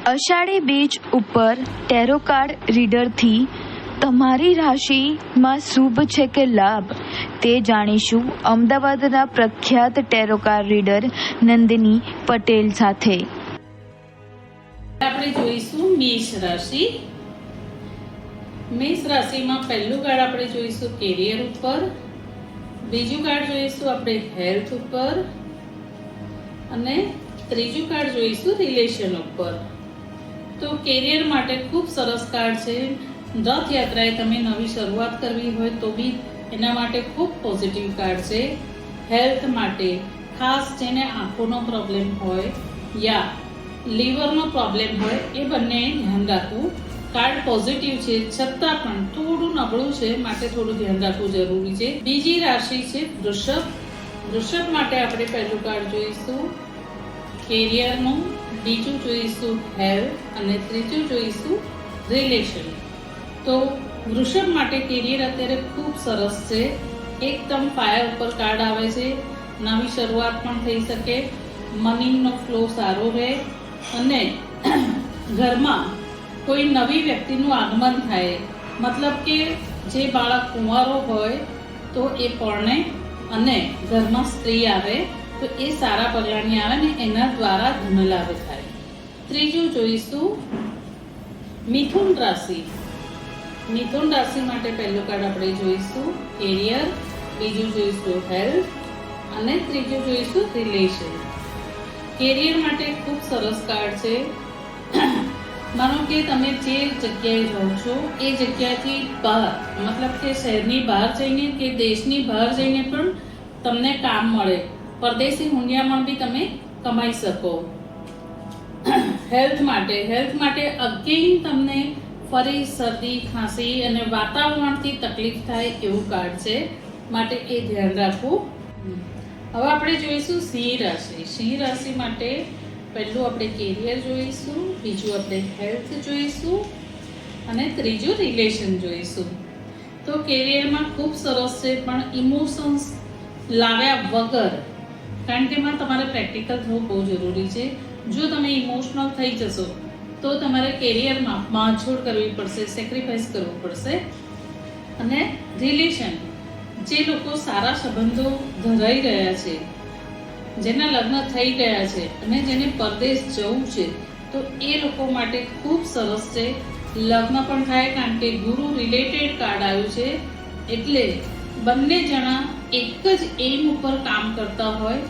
અષાઢી બીજ ઉપર ટેરો કાર્ડ રીડરથી તમારી રાશિમાં શુભ છે કે લાભ તે જાણીશું અમદાવાદના પ્રખ્યાત ટેરો કાર્ડ રીડર નંદિની પટેલ સાથે. આપણે જોઈશું મેષ રાશિ. મેષ રાશિમાં પહેલું કાર્ડ આપણે જોઈશું કેરિયર ઉપર, બીજું કાર્ડ જોઈશું આપણે હેલ્થ ઉપર અને ત્રીજું કાર્ડ જોઈશું રિલેશન ઉપર. તો કેરિયર માટે ખૂબ સરસ કાર્ડ છે. રથયાત્રાએ તમે નવી શરૂઆત કરવી હોય તો બી એના માટે ખૂબ પોઝિટિવ કાર્ડ છે. હેલ્થ માટે ખાસ જેને આંખોનો પ્રોબ્લેમ હોય યા લીવરનો પ્રોબ્લેમ હોય એ બંને ધ્યાન રાખવું. કાર્ડ પોઝિટિવ છે છતાં પણ થોડું નબળું છે, માટે થોડું ધ્યાન રાખવું જરૂરી છે. બીજી રાશિ છે વૃષભ. વૃષભ માટે આપણે પહેલું કાર્ડ જોઈશું કેરિયરનું, બીજું જોઈશું હેલ્થ અને ત્રીજું જોઈશું રિલેશન. તો વૃષભ માટે કેરિયર અત્યારે ખૂબ સરસ છે. એકદમ ફાયર ઉપર કાર્ડ આવે છે. નવી શરૂઆત પણ થઈ શકે, મનીનો ફ્લો સારો રહે અને ઘરમાં કોઈ નવી વ્યક્તિનું આગમન થાય. મતલબ કે જે બાળક કુંવારો હોય તો એ પરણે અને ઘરમાં સ્ત્રી આવે તો એ સારા પગલાંની આવે ને એના દ્વારા ધનલાભ થાય. ત્રીજું જોઈશું મિથુન રાશિ. મિથુન રાશિ માટે પહેલું કાર્ડ આપણે જોઈશું કેરિયર, બીજું જોઈશું હેલ્થ અને ત્રીજું જોઈશું રિલેશન. કેરિયર માટે ખૂબ સરસ કાર્ડ છે. માનો કે તમે જે જગ્યાએ રહો છો એ જગ્યાથી બહાર, મતલબ કે શહેરની બહાર જઈને કે દેશની બહાર જઈને પણ તમને કામ મળે. પરદેશી હુંડિયામણ બી તમે કમાઈ શકો. હેલ્થ માટે અગેન તમને ફરી શરદી, ખાંસી અને વાતાવરણથી તકલીફ થાય એવું કાર્ડ છે, માટે એ ધ્યાન રાખવું. હવે આપણે જોઈશું સિંહ રાશિ. સિંહ રાશિ માટે પહેલું આપણે કેરિયર જોઈશું, બીજું આપણે હેલ્થ જોઈશું અને ત્રીજું રિલેશન જોઈશું. તો કેરિયરમાં ખૂબ સરસ છે, પણ ઇમોશન્સ લાવ્યા વગર, કારણ કે એમાં તમારે પ્રેક્ટિકલ થવું બહુ જરૂરી છે. જો તમે ઇમોશનલ થઈ જશો તો તમારે કેરિયરમાં બાંધછોડ કરવી પડશે, સેક્રિફાઈસ કરવું પડશે. અને રિલેશન, જે લોકો સારા સંબંધો ધરાઈ રહ્યા છે, જેના લગ્ન થઈ ગયા છે અને જેને પરદેશ જવું છે, તો એ લોકો માટે ખૂબ સરસ છે. લગ્ન પણ થાય, કારણ કે ગુરુ રિલેટેડ કાર્ડ આવ્યું છે. એટલે બંને જણા એક જ એમ ઉપર કામ કરતા હોય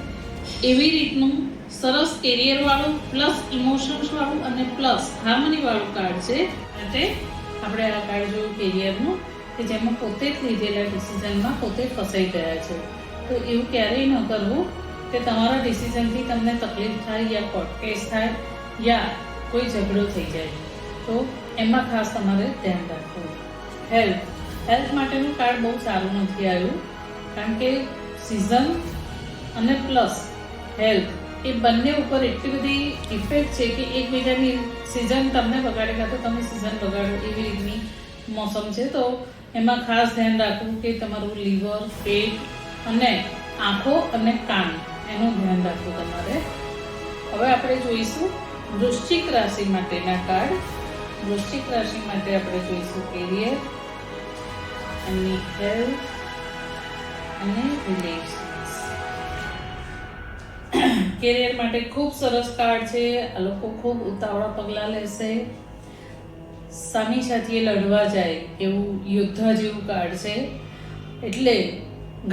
એવી રીતનું સરસ કેરિયર વાળું પ્લસ ઇમોશન્સ વાળું અને પ્લસ હાર્મની વાળું કાર્ડ છે. માટે આપણે આ કાર્ડ જોયું કેરિયરનું, કે જેમાં પોતે જ લીધેલા ડિસિઝનમાં પોતે ફસાઈ ગયા છે. તો એવું ક્યારેય ન કરવું કે તમારા ડિસિઝનથી તમને તકલીફ થાય યા કોર્ટ કેસ થાય યા કોઈ ઝઘડો થઈ જાય. તો એમાં ખાસ તમારે ધ્યાન રાખવું. હેલ્થ માટેનું કાર્ડ બહુ સારું નથી આવ્યું, કારણ કે સિઝન અને પ્લસ હેલ્થ એ બંને ઉપર એટલી બધી ઇફેક્ટ છે કે એકબીજાની સિઝન તમને બગાડે કાં તો તમે સિઝન બગાડો એવી રીતની મોસમ છે. તો એમાં ખાસ ધ્યાન રાખવું કે તમારું લીવર, પેટ અને આંખો અને કાન એનું ધ્યાન રાખવું તમારે. હવે આપણે જોઈશું વૃશ્ચિક રાશિ માટેના કાર્ડ. વૃશ્ચિક રાશિ માટે આપણે જોઈશું કેરિયર અને હેલ્થ અને રિલેશન્સ. કેરિયર માટે ખૂબ સરસ કાર્ડ છે. આ લોકો ખૂબ ઉતાવળા પગલાં લેશે, સામી સાથે લડવા જાય એવું યોદ્ધા જેવું કાર્ડ છે. એટલે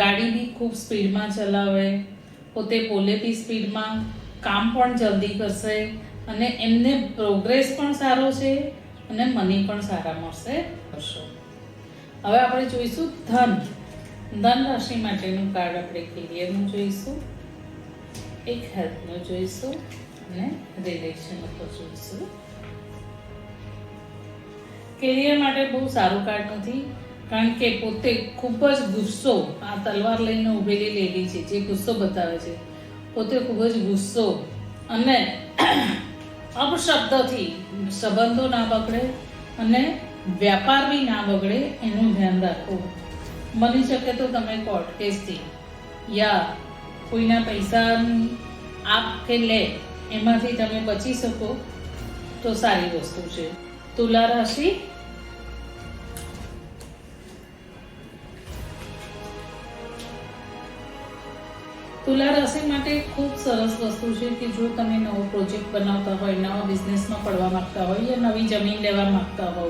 ગાડી બી ખૂબ સ્પીડમાં ચલાવે, પોતે બોલે બી સ્પીડમાં, કામ પણ જલ્દી કરશે અને એમને પ્રોગ્રેસ પણ સારો છે અને મની પણ સારા મળશે. હવે આપણે જોઈશું ધન રાશિ માટેનું કાર્ડ. આપણે કેરિયરનું જોઈશું, એક હેલ્થનું જોઈશું અને રિલેશન ઉપર જોઈશું. કેરિયર માટે બહુ સારું કાર્ડ નથી, કારણ કે પોતે ખૂબ જ ગુસ્સો, આ તલવાર લઈને ઉભેલી લેડી છે જે ગુસ્સો બતાવે છે, પોતે ખૂબ જ ગુસ્સો અને અપશબ્દથી સંબંધો ના બગડે અને વ્યાપાર બી ના બગડે એનું ધ્યાન રાખવું. બની શકે તો તમે કોર્ટ કેસથી યા કોઈના પૈસા આપ કે લે એમાંથી તમે બચી શકો તો સારી વસ્તુ છે. તુલા રાશિ, તુલા રાશિ માટે ખૂબ સરસ વસ્તુ છે કે જો તમે નવો પ્રોજેક્ટ બનાવતા હોય, નવા બિઝનેસમાં પડવા માંગતા હોય યા નવી જમીન લેવા માંગતા હો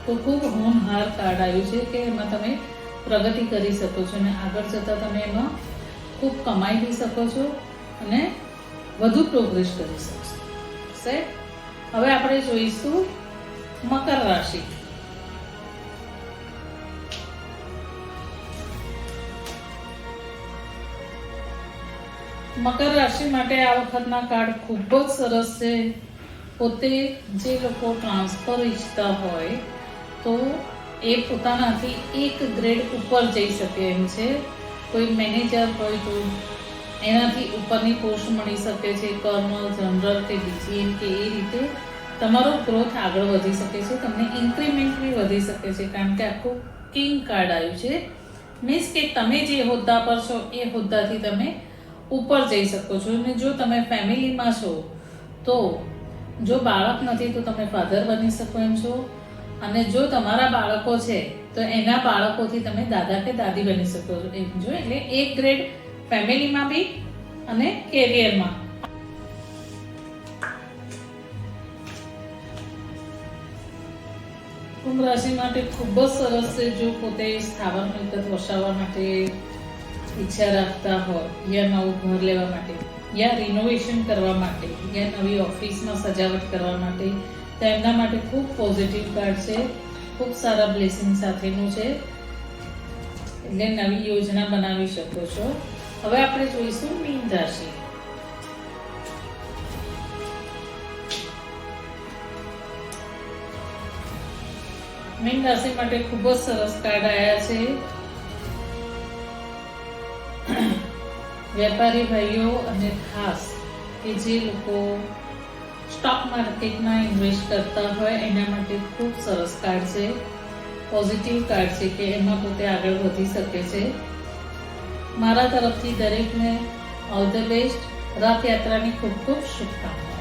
તો ખૂબ હોનહાર કાર્ડ આવ્યું છે કે એમાં તમે પ્રગતિ કરી શકો છો અને આગળ જતાં તમે એમાં ખૂબ કમાઈ બી શકો છો અને વધુ પ્રોગ્રેસ કરી શકશો. હવે આપણે જોઈશું મકર રાશિ. મકર રાશિ માટે આ વખતના કાર્ડ ખૂબ જ સરસ છે. પોતે જે લોકો ટ્રાન્સફર ઈચ્છતા હોય તો એ પોતાનાથી એક ગ્રેડ ઉપર જઈ શકે એમ છે. કોઈ મેનેજર હોય તો એનાથી ઉપરની પોસ્ટ મળી શકે છે, કર્નલ, જનરલ કે ડીજીએમ કે એ રીતે તમારો ગ્રોથ આગળ વધી શકે છે. તમને ઇન્ક્રીમેન્ટ બી વધી શકે છે કારણ કે આખું કિંગ કાર્ડ આવ્યું છે. મીન્સ કે તમે જે હોદ્દા પર છો એ હોદ્દાથી તમે ઉપર જઈ શકો છો. અને જો તમે ફેમિલીમાં છો તો જો બાળક નથી તો તમે ફાધર બની શકો એમ છો, અને જો તમારા બાળકો છે તો એના બાળકોથી તમે દાદા કે દાદી બની શકો છો એમ છો. એટલે એક ગ્રેડ ફેમિલીમાં બી અને કેરિયરમાં. કુંભ રાશિ માટે ખૂબ જ સરસ છે. જો પોતે સ્થાવર મિલકત વસાવવા માટે ઈચ્છા રાખતા હોય યા નવું ઘર લેવા માટે યા રિનોવેશન કરવા માટે યા નવી ઓફિસમાં સજાવટ કરવા માટે તો એમના માટે ખૂબ પોઝિટિવ કાર્ડ છે. ખૂબ સારા બ્લેસિંગ સાથેનું છે. એટલે નવી યોજના બનાવી શકો છો. હવે આપણે જોઈશું મીન રાશિ. મીન રાશિ માટે ખૂબ જ સરસ કાર્ડ આવ્યા છે. વેપારી ભાઈઓ અને ખાસ કે જે લોકો સ્ટોક માર્કેટમાં ઇન્વેસ્ટ કરતા હોય એના માટે ખૂબ સરસ કાર્ડ છે. પોઝિટિવ કાર્ડ છે કે એમાં પોતે આગળ વધી શકે છે. મારા તરફથી દરેકને ઓલ ધ બેસ્ટ. રથયાત્રાની ખૂબ ખૂબ શુભકામનાઓ.